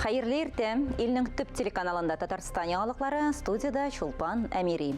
Хайырлы ирте, илнең төп телеканалында Татарстан яңалыклары, студияда Чулпан Әмири.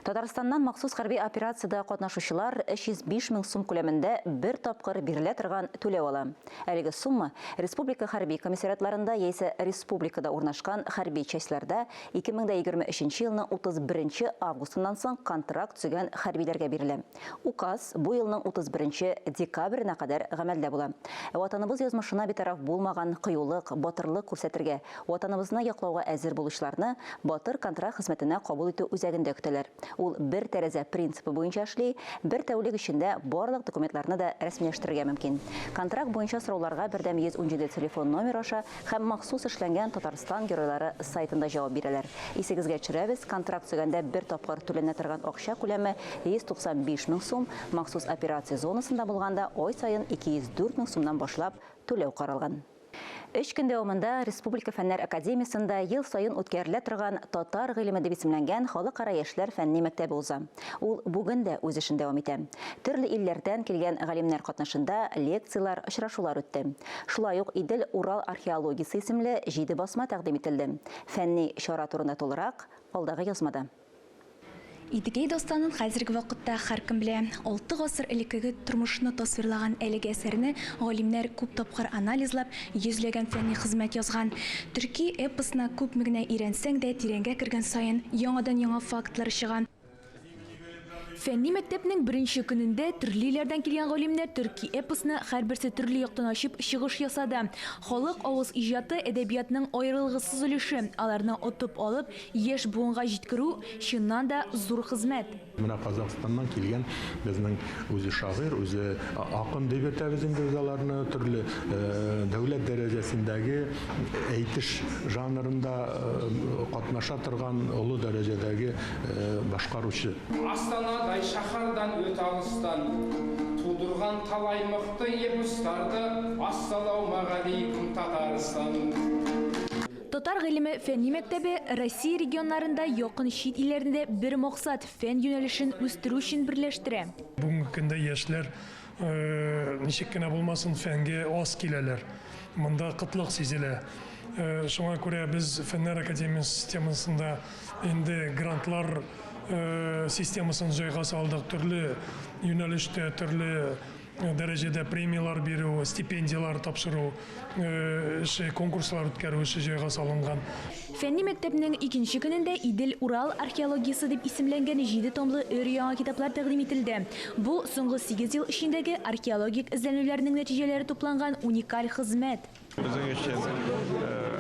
Татарстаннан махсус хәрби операцияда катнашучылар 305 мең сум күләмендә бер тапкыр бирелә торган түләү ала. Әлеге сумма республика хәрби комиссариатларында яисә республикада урнашкан хәрби частьләрдә 2023 елның 31 августыннан соң контракт төзегән хәрбиләргә бирелә. Указ бу елның 31 декабренә кадәр гамәлдә була. Ватаныбыз язмышына битараф булмаган кыюлык, батырлык күрсәтергә, ватаныбызны яклауга әзер булучыларны батыр контракт хезмәтенә кабул итү үзәгендә көтәләр. Ул бер тәрәзә принципы буенча эшли, бер тәүлек эчендә барлык документларны да рәсмиләштерергә мөмкин. Контракт буенча сорауларга 117 телефон номер аша һәм махсус эшләнгән Татарстан геройлары сайтында җавап бирәләр. Исегезгә төшерәбез, контракт төзегәндә бер тапкыр түләнә торган акча күләме 195 мең сум, махсус операция зонасында булганда ай саен 204 мең сумнан башлап түләү каралган. 3 көн дәвамында Республика Фәннәр академиясында ел сайын үткәрелә торган татар гыйлеме дип исемләнгән халыкара яшьләр фәнни мәктәбе уза. Ул бүген дә үз эшен дәвам итә. Төрле илләрдән килгән галимнәр катнашында лекциялар, очрашулар үтте. Шулай ук Идел Урал археологиясе исемле 7 басма тәкъдим ителде. Фәнни чара турында тулырак алдагы язмада. Идегей достанын хәзерге вакытта һәркем белә. 6 гасыр элеккеге тормышны тасвирлаган әлеге әсәрне галимнәр күп тапкыр анализлап, йөзләгән фәнни хезмәт язган. Төрки эпосына күп мегенә өйрәнсәң дә тирәнгә кергән саен яңадан яңа фактлар чыган. Фәнни мәктәпнең беренче көнендә төрлеләрдән килгән галимнәр төрки эпосны һәрберсе төрле яктан ачып чыгыш ясады. Халык авыз иҗаты әдәбиятның аерылгысыз өлеше. Аларны отып алып, яшь буынга җиткерү чыннан да зур хезмәт. Менә Казакъстаннан килгән безнең үзе шагыйрь, үзе акын дип әйтәбез инде аларны төрле дәүләт дәрәҗәсендәге әйтеш жанрында катнаша торган олы дәрәҗәдәге башкаручы. Астанадай шаһардан өт алыстан тудырған талай мықты епустарды ассалаумағалейкум Татарстан. Татар гыйлеме фәнни мәктәбе Россия регионнарында якын чит илләрендә бер максат фән юнәлешен үстерү өчен берләштерә. Бүгенге көндә яшьләр ничек кенә булмасын фәнгә аз киләләр. Монда кытлык сизелә. Шуңа күрә без Фәннәр академиясе системасында инде грантлар системасын җайга салдык. Төрле юнәлештә, төрле дәрәҗәдә премиялар бирү, стипендиялар тапшыру, конкурслар үткәрү җайга салынган. Фәнни мәктәпнең икенче көнендә Идел Урал археологиясе дип исемләнгән 7 томлы өр-яңа китаплар тәкъдим ителде. Бу соңгы 8 ел эчендәге археологик эзләнүләрнең нәтиҗәләре тупланган уникаль хезмәт. Безнең өчен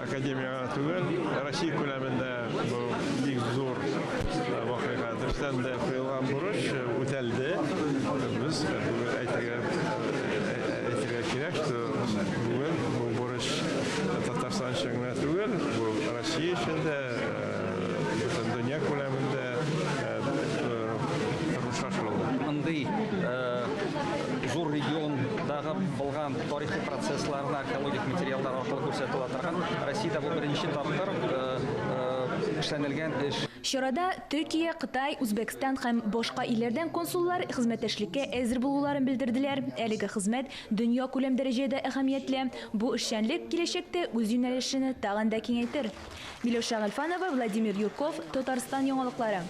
академия түгел, Россия күләмендә бу бик зур вакыйга. Дөрестән дә куелган бурыч үтәлде. Без әйтергә кирәк, что бүген бу бурыч Татарстан өчен генә түгел, бу Россия өчен дә, бөтен дөнья күләмендә Андый зур региондагы булган тарихи процессларны археологик материаллар аркылы күрсәтелә торган Россиядә бу беренче тапкыр эшләнелгән эш. Чарада Төркия, Кытай, Үзбәкстан һәм башка илләрдән консуллар хезмәттәшлеккә әзер булуларын белдерделәр. Әлеге хезмәт дөнья күләм дәрәҗәдә әһәмиятле. Бу эшчәнлек киләчәктә үз юнәлешен тагын да киңәйтер. Миләүшә Галфанова, Владимир Юрков, Татарстан яңалыклары.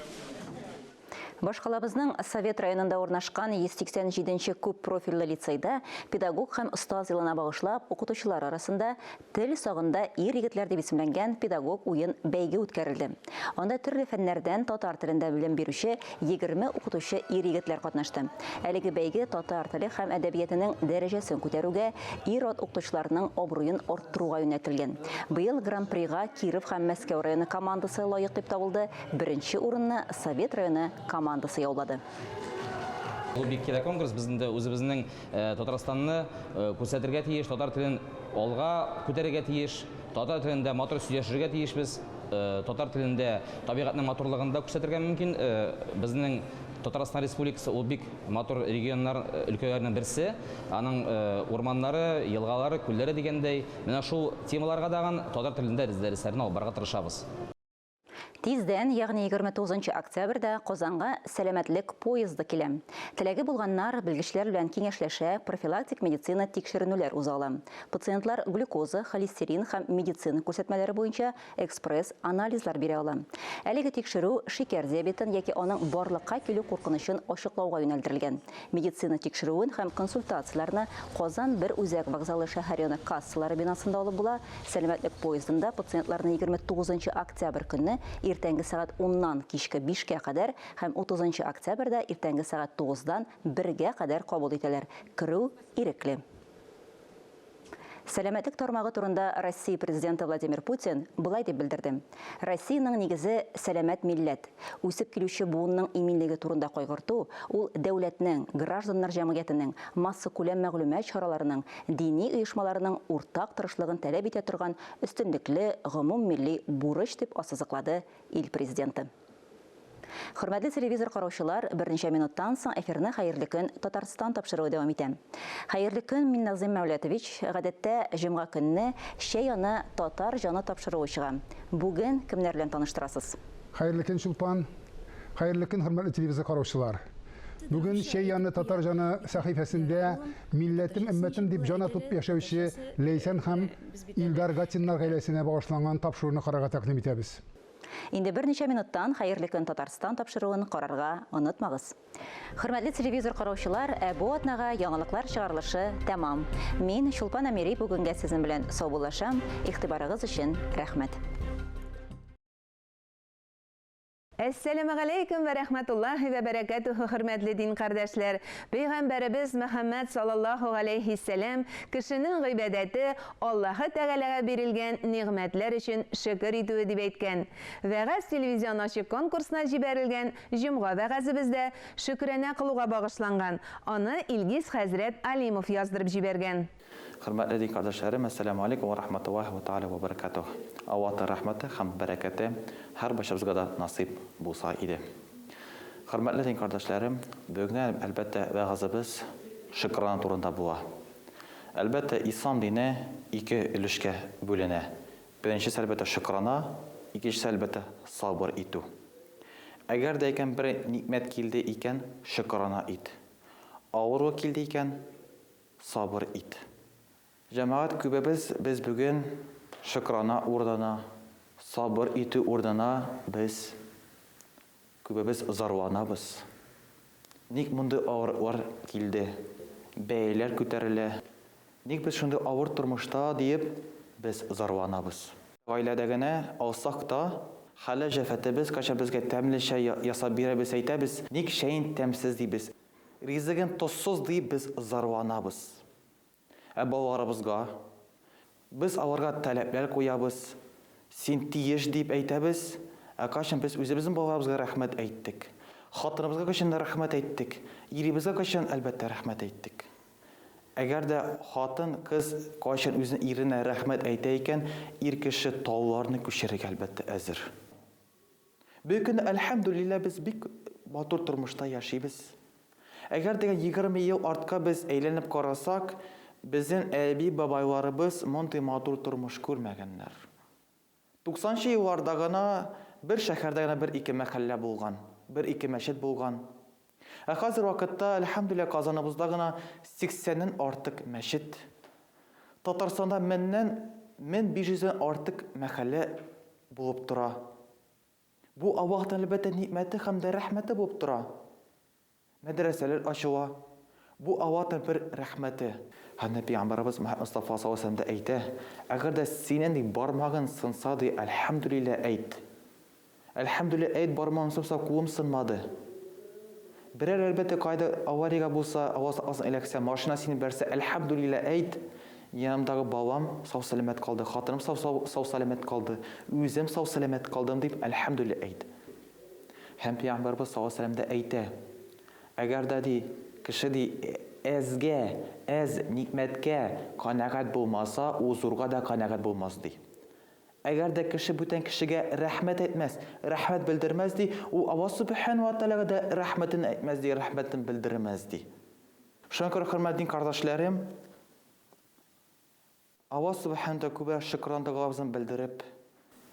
Башкалабызның Совет районында урнашкан 187-нче күп профильле лицейда педагог һәм остаз елына багышлап укытучылар арасында тел сагында ир-егетләр дип исемләнгән педагог уен бәйге үткәрелде. Анда төрле фәннәрдән татар телендә белем бирүче 20 укытучы ир-егетләр катнашты. Әлеге бәйге татар теле һәм әдәбиятының дәрәҗәсен күтәрүгә, ир-ат укытучыларның абруен арттыруга юнәлтелгән. Быел гран-прига Киров һәм Мәскәү районы командасы лаек дип табылды. Беренче урынны Совет районы командасы яулады. Бұл бик кирәк конкурс безнең үзебезнең Татарстанны күрсәтергә тиеш, татар телен алга күтәрергә тиеш, татар телендә матур сөйләшергә тиешбез, татар телендә табигатьнең матурлыгын да күрсәтергә мөмкин. Безнең Татарстан Республикасы ул бик матур регионнар өлкәләренең берсе, аның урманнары, елгалары, күлләре дигәндәй, менә шул темаларга даган татар телендә дәресләрне алып барырга тырышабыз. Тизден, ягъни 29 октябрьдә Казанга сәламәтлек поезды килә. Теләге булганнар белгечләр белән киңәшләшә, профилактик медицина тикшеренүләр узала. Пациентлар глюкоза, холестерин һәм медицина күрсәтмәләре буенча экспресс анализлар бирә ала. Әлеге тикшерү шикәр диабетын яки аның барлыкка килү куркынычын ачыклауга юнәлдерелгән. Медицина тикшерүен һәм консультацияларны Казан бер үзәк вокзалы шәһәр яны кассалары бинасында алып була. Сәламәтлек поездында пациентларны 29 октябрь көнне иртәнге сәгать 10-нан кичке 5-кә кадәр һәм 30 октябрьдә иртәнге сәгать 9-дан 1-гә кадәр кабул итәләр. Керү ирекле. Сәламәтлек тармагы турында Россия президенты Владимир Путин булай дип белдерде. Россиянең нигезе сәламәт милләт. Үсеп килүче буынның иминлеге турында кайгырту, ул дәүләтнең, гражданнар җәмгыятенең, масса күләм мәгълүмат чараларының, дини оешмаларының уртак тырышлыгын таләп итә торган өстенлекле гомуммилли бурыч дип ассызыклады ил президенты. Хөрмәтле телевизор караучылар, берничә минуттан соң эфирне хәерле көн Татарстан тапшыруы дәвам итә. Хәерле көн, мин Назим Мәүләтович. Гадәттә җомга көнне шәй яны татар җаны тапшыруы чыга. Бүген кемнәр белән таныштырасыз? Хәерле көн Чулпан. Хәерле көн, хөрмәтле телевизор караучылар. Бүген шәй яны татар җаны сәхифәсендә милләтем, өммәтем дип җана тотып яшәүче Ләйсән һәм Илдар Гатиннар гаиләсенә багышланган тапшыруны карарга тәкъдим итәбез. Инде берничә минуттан хәерле көн Татарстан тапшыруын карарга онытмагыз. Хөрмәтле телевизор караучылар, бу атнага яңалыклар чыгарылышы тәмам. Мин Чулпан Әмири бүгенгә сезнең белән саубуллашам. Игътибарыгыз өчен рәхмәт. Әссәламу алейкум ва рахматуллахи ва баракатуху, хөрмәтле дин кардәшләр. Пәйгамбәребез Мөхәммәд саллаллаху алейхи сәлам кешенең гыйбадәте Аллаһы Тәгаләгә бирелгән нигъмәтләр өчен шөкер итүе дип әйткән. Вәгазь телевизион ачык конкурсына җибәрелгән җомга вәгазебездә шөкранә кылуга багышланган. Аны Илгиз хәзрәт Алимов яздырып җибәргән. Хөрмәтле дин кардәшләрем, ассаламу алейкум ва рахматуллаһи ва тааля ва баракатух. Аллаһның рәхмәте һәм бәрәкәте һәр барыбызга да насыйп булса иде. Хөрмәтле дин кардәшләрем, бүген әлбәттә вәгазыбыз шөкранә турында була. Әлбәттә ислам дине ике өлешкә бүленә. Беренчесе әлбәттә шөкранә, икенчесе әлбәттә сабыр итү. Әгәр дә икән бер ниъмәт килде икән, шөкранә ит. Авыру килде икән, сабыр ит. Җәмәгать күбебез без бүген шөкранә урдына, сабыр итү урдына без күбебез зарланабыз. Ник монда авырлар килде? Бәяләр күтәрелә. Ник без шундый авыр тормышта диеп без зарланабыз. Гаиләдә генә алсак та хәле җәфәтебез кача безгә тәмле чәй ясап бирәбез, әйтәбез. Ник чәйен тәмсез дибез? Ризыгын тозсыз дип без зарланабыз. Балаларыбызга без аларга таләпләр куябыз. Син тиеш дип әйтәбез. Кашын без үзебезнең балаларыбызга рәхмәт әйттек. Хатыныбызга кашын рәхмәт әйттек. Иребезгә кашын әлбәттә рәхмәт әйттек. Әгәр дә хатын кыз кашын үзенең иренә рәхмәт әйтә икән, ир кеше тауларны күчерергә әлбәттә әзер. Бүген әлхәмдүлилләh без бик матур тормышта яшибез. Әгәр дигән 20 ел артка без әйләнеп карасак, безнең әби бабайларыбыз мондай матур тормыш күрмәгәннәр. 90-нчы елларда гына бер шәһәрдә генә бер-ике мәхәллә булган, бер-ике мәчет булган. Хәзер вакытта әлхәмдүлилләh Казаныбызда гына 80-ннән артык мәчет. Татарстанда 1500-дән артык мәхәллә булып тора. Бу Аллаһның әлбәттә ниъмәте һәм дә рәхмәте булып тора. Мәдрәсәләр ачыла. Бу Аллаһның бер рәхмәте. Һәм Пәйгамбәрбез Мустафа саллаллаһу алейһи ва сәлләм әйтә: "Әгәр дә синең бармагын сынса ди, әлхәмдүлилләh әйт. Әлхәмдүлилләh әйт, бармагым сынса, кулым сынмады. Берәр әлбәттә кайда авария булса, Аллаһ сакласын, эләксә, машина сине берсә, әлхәмдүлилләh әйт. Янымдагы балам сау-сәламәт калды, хатыным сау-сәламәт калды, үзем сау-сәламәт калдым" дип әлхәмдүлилләh әйт. Һәм Пәйгамбәрбез саллаллаһу алейһи ва сәлләм әйтә: "Әгәр дә ди кеше ди әз ниъмәткә канәгать булмаса, ул зурга да канәгать булмас" ди. Әгәр дә кеше бүтән кешегә рәхмәт әйтмәс, рәхмәт белдермәс ди, ул Аллаһ субханаһу ва тааляга да рәхмәтен әйтмәс ди, рәхмәтен белдермәс ди. Шуңа күрә, хөрмәтле кардәшләрем, Аллаһ субханаһу ва тааляга күбрәк шөкранлыгыбызны белдереп,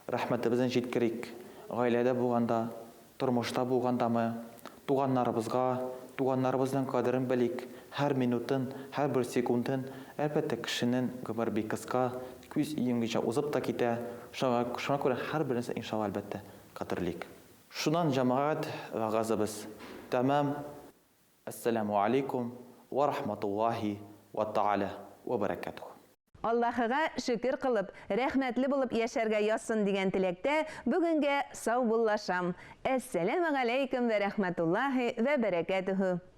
рәхмәтебезне җиткерик. гаиләдә булганда, тормышта булгандамы, туганнарыбызның кадерен белик, һәр минутын, һәр бер секундын, әлбәттә кешенең гомер бик кыска, күз йомганча узып та китә. Шуңа күрә һәр берсе иншалла әлбәттә кадерлик. Шуннан җәмәгать вагазыбыз тәмам. Ассаламу алейкум ва рахматуллахи ва тааля ва баракатух. Аллаһыга шөкер кылып, рәхмәтле булып яшәргә язсын дигән теләктә бүгенгә сау буллашам. Ассаламу алейкум ва рахматуллахи ва баракатуху.